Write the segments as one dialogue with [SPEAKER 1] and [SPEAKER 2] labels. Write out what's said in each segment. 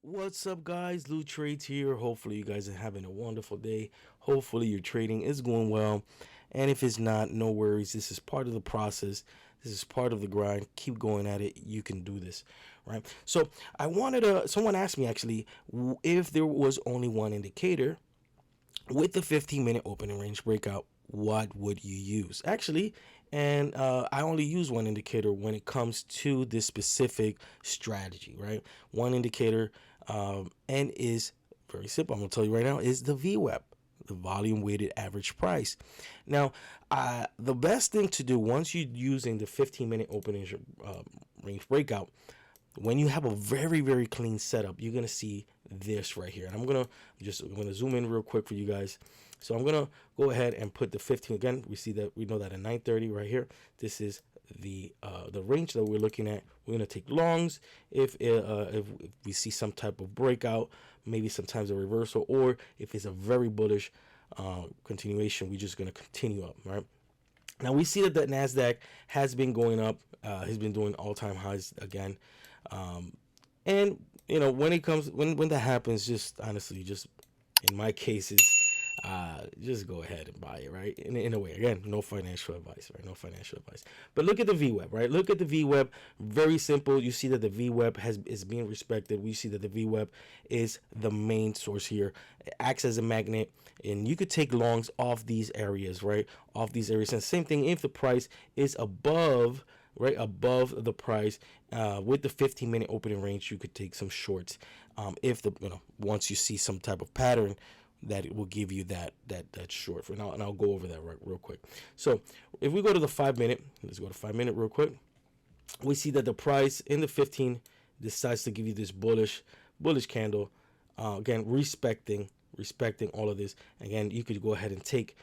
[SPEAKER 1] What's up, guys? Lou Trades here. Hopefully, you guys are having a wonderful day. Hopefully, your trading is going well. And if it's not, no worries. This is part of the process. This is part of the grind. Keep going at it. You can do this, right? So, I wanted to. Someone asked me actually if there was only one indicator with the 15-minute opening range breakout, what would you use? Actually, and I only use one indicator when it comes to this specific strategy, right? One indicator, and is very simple. I'm gonna tell you right now is the VWAP, the volume weighted average price. Now, the best thing to do once you're using the 15-minute opening range breakout, when you have a very clean setup, you're gonna see this right here. And I'm gonna zoom in real quick for you guys. So I'm gonna go ahead and put the 15 again. We know that at 9:30 right here, this is the range that we're looking at. We're gonna take longs if we see some type of breakout, maybe sometimes a reversal, or if it's a very bullish continuation, we're just gonna continue up, right? Now we see that the Nasdaq has been going up. Has been doing all-time highs again. Um, and when it comes when that happens, just honestly, just in my cases, just go ahead and buy it, right? In a way, again, no financial advice, right? No financial advice. But look at the VWAP, right? Look at the VWAP. Very simple. You see that the VWAP is being respected. We see that the VWAP is the main source here. It acts as a magnet, and you could take longs off these areas, right? Off these areas. And same thing if the price is above, right above the price, with the 15-minute opening range, you could take some shorts, if the once you see some type of pattern that it will give you that short for now. And I'll go over that real quick. So if we go to the 5-minute, let's go to 5-minute real quick. We see that the price in the 15 decides to give you this bullish candle, again respecting all of this. Again, you could go ahead and take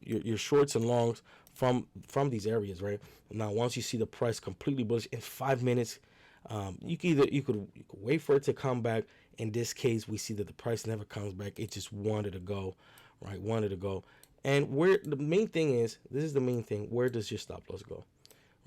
[SPEAKER 1] your shorts and longs from these areas, right? Now once you see the price completely bullish in 5 minutes, you could wait for it to come back. In this case, we see that the price never comes back. It just wanted to go, right? Wanted to go. And where the main thing is, this is the main thing, where does your stop loss go?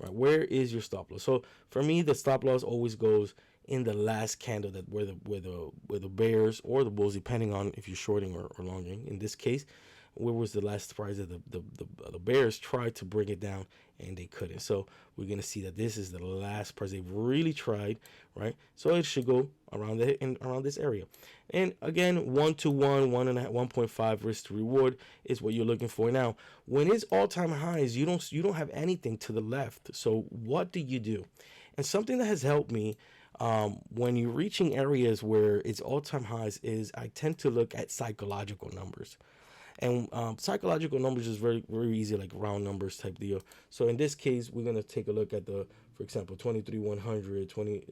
[SPEAKER 1] Right? Where is your stop loss? So for me, the stop loss always goes in the last candle, that where the bears or the bulls, depending on if you're shorting or longing. In this case, where was the last price that the bears tried to bring it down and they couldn't. So we're gonna see that this is the last price they've really tried, right? So it should go around around this area. And again, 1-to-1, 1.5, 1.5 risk to reward is what you're looking for. Now, when it's all-time highs, you don't have anything to the left. So what do you do? And something that has helped me, when you're reaching areas where it's all-time highs, is I tend to look at psychological numbers. And psychological numbers is very easy, like round numbers type deal. So in this case, we're gonna take a look at for example, 23,100, 20.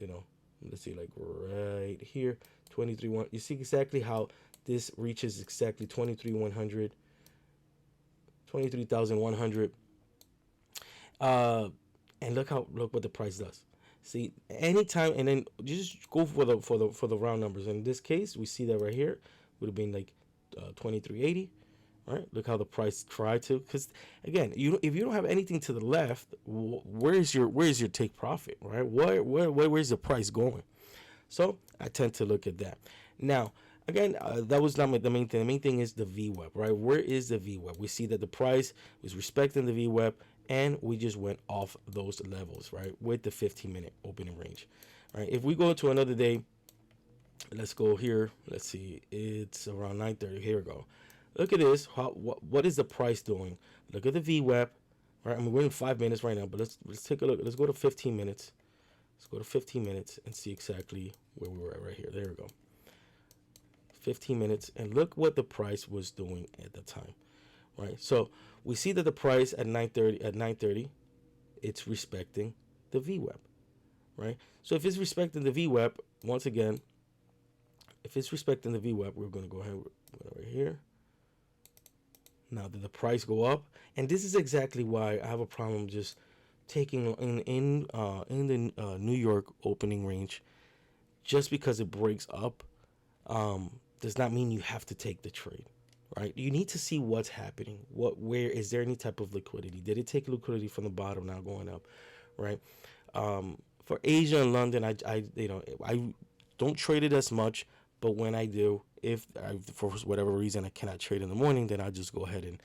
[SPEAKER 1] Let's see, like right here, 23,100. You see exactly how this reaches exactly 23,100, 23,100. And look what the price does. See, anytime, and then you just go for the round numbers. In this case, we see that right here would have been like 2380. Right, look how the price tried to. Because again, if you don't have anything to the left, where's your take profit, right? Where's the price going? So I tend to look at that. Now, again, that was not the main thing. The main thing is the VWAP, right? Where is the VWAP? We see that the price was respecting the VWAP, and we just went off those levels, right, with the 15-minute opening range. Right. If we go to another day, let's go here. Let's see, it's around 9:30. Here we go. Look at this. What is the price doing? Look at the VWAP. Right, I mean, we're in 5 minutes right now, but let's take a look. Let's go to 15 minutes. Let's go to 15 minutes and see exactly where we were at right here. There we go. 15 minutes, and look what the price was doing at the time. Right, so we see that the price at 9:30, it's respecting the VWAP. Right, so if it's respecting the VWAP, once again, if it's respecting the VWAP, we're going to go ahead right here. Now, did the price go up? And this is exactly why I have a problem just taking in the New York opening range. Just because it breaks up, does not mean you have to take the trade, right? You need to see what's happening. Where is there any type of liquidity? Did it take liquidity from the bottom now going up, right? For Asia and London, I don't trade it as much, but when I do, if I, for whatever reason I cannot trade in the morning, then I'll just go ahead and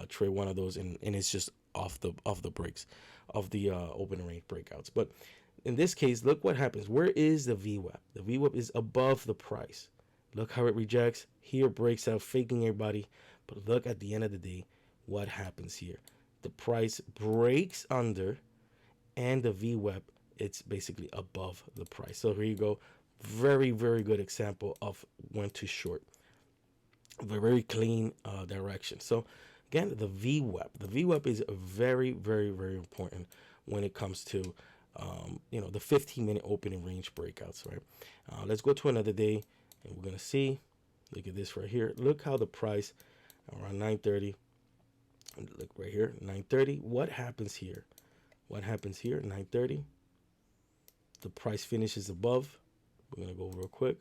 [SPEAKER 1] trade one of those, and it's just off the breaks of the open range breakouts. But in this case, look what happens. Where is the VWAP? The VWAP is above the price. Look how it rejects here, breaks out, faking everybody. But look at the end of the day, what happens here? The price breaks under, and the VWAP, it's basically above the price. So here you go. Very, very good example of when to short. A very clean direction. So again, the VWAP. The VWAP is very, very, very important when it comes to the 15-minute opening range breakouts, right? Let's go to another day, and we're gonna see. Look at this right here. Look how the price around 9:30. Look right here, 9:30. What happens here? What happens here? 9:30. The price finishes above. We're gonna go real quick.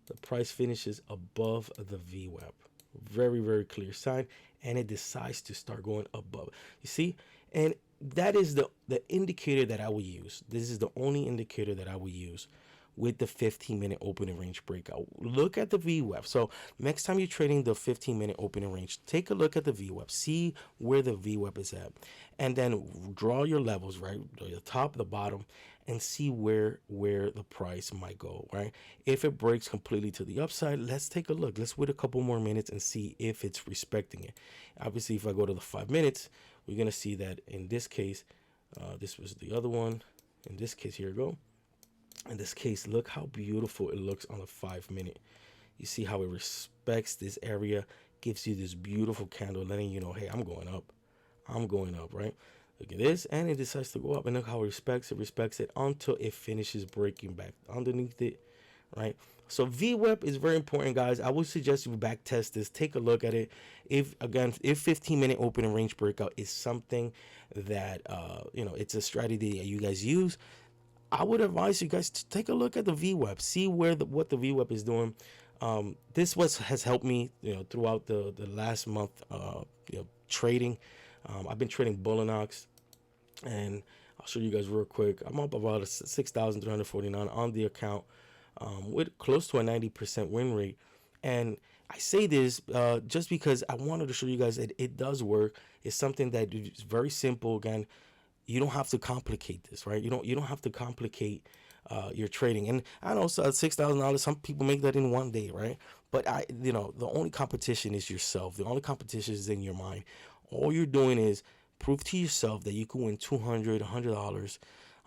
[SPEAKER 1] The price finishes above the VWAP. Very, very clear sign, and it decides to start going above. You see, and that is the indicator that I will use. This is the only indicator that I will use with the 15-minute opening range breakout. Look at the VWAP. So next time you're trading the 15-minute opening range, take a look at the VWAP. See where the VWAP is at, and then draw your levels, right? The top, the bottom, and see where the price might go, right? If it breaks completely to the upside, let's take a look. Let's wait a couple more minutes and see if it's respecting it. Obviously, if I go to the 5 minutes, we're gonna see that in this case, this was the other one. In this case, here we go. In this case, look how beautiful it looks on the 5 minute. You see how it respects this area, gives you this beautiful candle, letting you know, hey, I'm going up, right? Look at this, and it decides to go up, and look how it respects it until it finishes breaking back underneath it, right? So VWAP is very important, guys. I would suggest you back test this, take a look at it. If 15-minute opening range breakout is something that it's a strategy that you guys use, I would advise you guys to take a look at the VWAP, see what the VWAP is doing. This has helped me, throughout the last month, trading. I've been trading Bullinox, and I'll show you guys real quick. I'm up about 6,349 on the account, with close to a 90% win rate. And I say this just because I wanted to show you guys that it does work. It's something that is very simple. Again, you don't have to complicate this, right? You don't have to complicate your trading. And I know, so $6,000, some people make that in one day, right? But the only competition is yourself. The only competition is in your mind. All you're doing is prove to yourself that you can win $200, $100,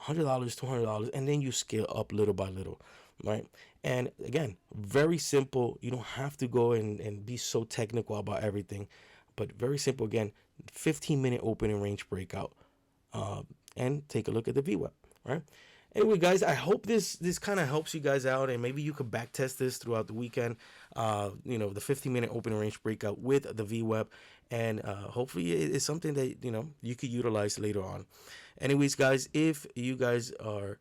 [SPEAKER 1] $200, and then you scale up little by little, right? And again, very simple. You don't have to go and be so technical about everything, but very simple. Again, 15-minute opening range breakout. And take a look at the VWAP, right? Anyway, guys, I hope this kind of helps you guys out, and maybe you could back test this throughout the weekend. The 15-minute opening range breakout with the VWAP, and hopefully it's something that you could utilize later on. Anyways, guys, if you guys are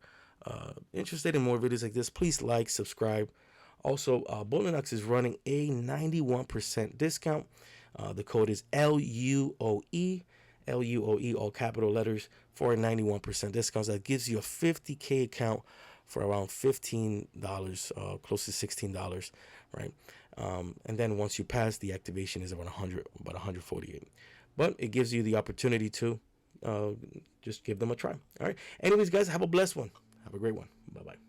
[SPEAKER 1] interested in more videos like this, please like, subscribe. Also, Bullinox is running a 91% discount. The code is LUOE. LUOE, all capital letters, for a 91% discount. That gives you a 50K account for around $15, close to $16, right? And then once you pass, the activation is around about 148. But it gives you the opportunity to just give them a try. All right. Anyways, guys, have a blessed one. Have a great one. Bye-bye.